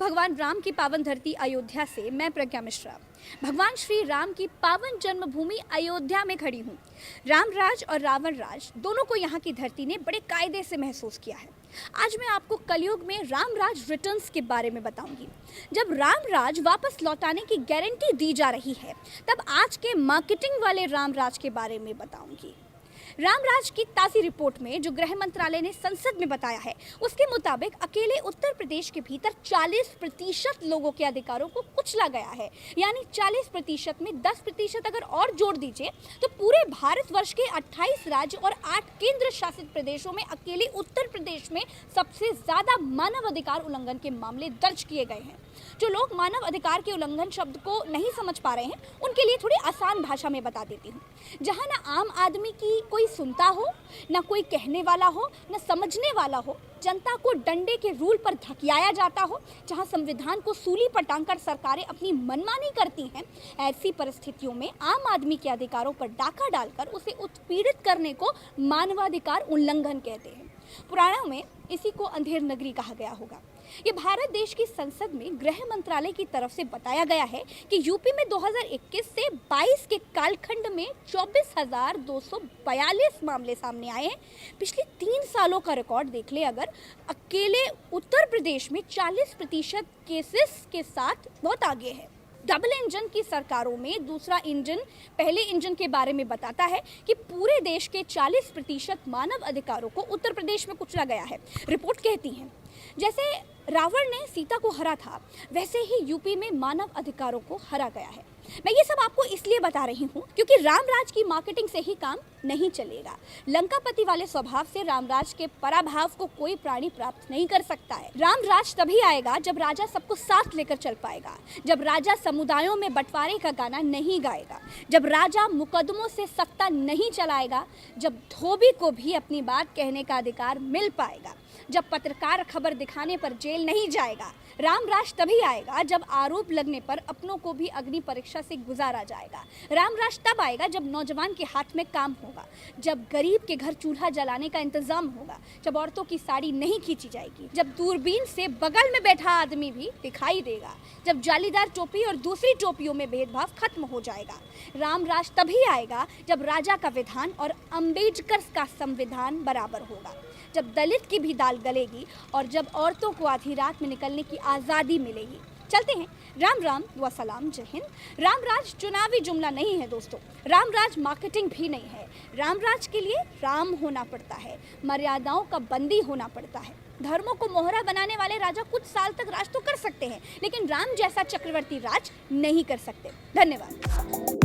भगवान राम की पावन धरती अयोध्या से मैं प्रज्ञा मिश्रा भगवान श्री राम की पावन जन्मभूमि अयोध्या में खड़ी हूँ। राम राज और रावण राज दोनों को यहाँ की धरती ने बड़े कायदे से महसूस किया है। आज मैं आपको कलयुग में राम राज रिटर्न्स के बारे में बताऊंगी। जब राम राज वापस लौटाने की गारंटी दी जा रही है, तब आज के मार्केटिंग वाले राम राज के बारे में बताऊंगी। रामराज की ताज़ी रिपोर्ट में जो गृह मंत्रालय ने संसद में बताया है, उसके मुताबिक अकेले उत्तर प्रदेश के भीतर 40% लोगों के अधिकारों को कुचला गया है। यानी 40% में 10% अगर और जोड़ दीजिए तो पूरे भारतवर्ष के 28 राज्य और 8 केंद्र शासित प्रदेशों में अकेले उत्तर प्रदेश में सबसे ज़्यादा मानव अधिकार उल्लंघन के मामले दर्ज किए गए हैं। जो लोग मानव अधिकार के उल्लंघन शब्द को नहीं समझ पा रहे हैं, उनके लिए थोड़ी आसान भाषा में बता देती हूँ। जहाँ ना आम आदमी की कोई सुनता हो, ना कोई कहने वाला हो, ना समझने वाला हो, जनता को डंडे के रूल पर धकियाया जाता हो, जहां संविधान को सूली पर टांगकर सरकारें अपनी मनमानी करती हैं, ऐसी परिस्थितियों में आम आदमी के अधिकारों पर डाका डालकर उसे उत्पीड़ित करने को मानवाधिकार उल्लंघन कहते हैं। पुराणों में इसी को अंधेर नगरी कहा गया होगा। ये भारत देश की संसद में गृह मंत्रालय की तरफ से बताया गया है कि यूपी में 2021 से 22 के कालखंड में 24,242 मामले सामने आए हैं। पिछले 3 सालों का रिकॉर्ड देख ले अगर, अकेले उत्तर प्रदेश में 40% केसेस के साथ बहुत आगे है। डबल इंजन की सरकारों में दूसरा इंजन पहले इंजन के बारे में बताता है कि पूरे देश के 40% मानव अधिकारों को उत्तर प्रदेश में कुचला गया है। रिपोर्ट कहती है जैसे रावण ने सीता को हरा था, वैसे ही यूपी में मानव अधिकारों को हरा गया है। मैं ये सब आपको इसलिए बता रही हूँ क्योंकि रामराज की मार्केटिंग से ही काम नहीं चलेगा। लंकापति वाले स्वभाव से रामराज के पराभाव को कोई प्राणी प्राप्त नहीं कर सकता है। रामराज तभी आएगा जब राजा सबको साथ लेकर चल पाएगा, जब राजा समुदायों में बंटवारे का गाना नहीं गाएगा, जब राजा मुकदमों से सत्ता नहीं चलाएगा, जब धोबी को भी अपनी बात कहने का अधिकार मिल पाएगा, जब पत्रकार खबर दिखाने पर जेल नहीं जाएगा। रामराज तभी आएगा जब आरोप लगने पर अपनों को भी अग्नि परीक्षा से गुजारा जाएगा। रामराज तब आएगा जब नौजवान के हाथ में काम होगा, जब गरीब के घर चूल्हा जलाने का इंतजाम होगा, जब औरतों की साड़ी नहीं खींची जाएगी, जब दूरबीन से बगल में बैठा आदमी भी दिखाई देगा, जब जालीदार टोपी और दूसरी टोपियों में भेदभाव खत्म हो जाएगा। रामराज तभी आएगा जब राजा का विधान और अम्बेडकर का संविधान बराबर होगा, जब दलित की भी दाल गलेगी और जब औरतों को आधी रात में निकलने की आज़ादी मिलेगी। चलते हैं। राम राम व सलाम, जय हिंद। रामराज चुनावी जुमला नहीं है दोस्तों, रामराज मार्केटिंग भी नहीं है। रामराज के लिए राम होना पड़ता है, मर्यादाओं का बंदी होना पड़ता है। धर्मों को मोहरा बनाने वाले राजा कुछ साल तक राज तो कर सकते हैं, लेकिन राम जैसा चक्रवर्ती राज नहीं कर सकते। धन्यवाद।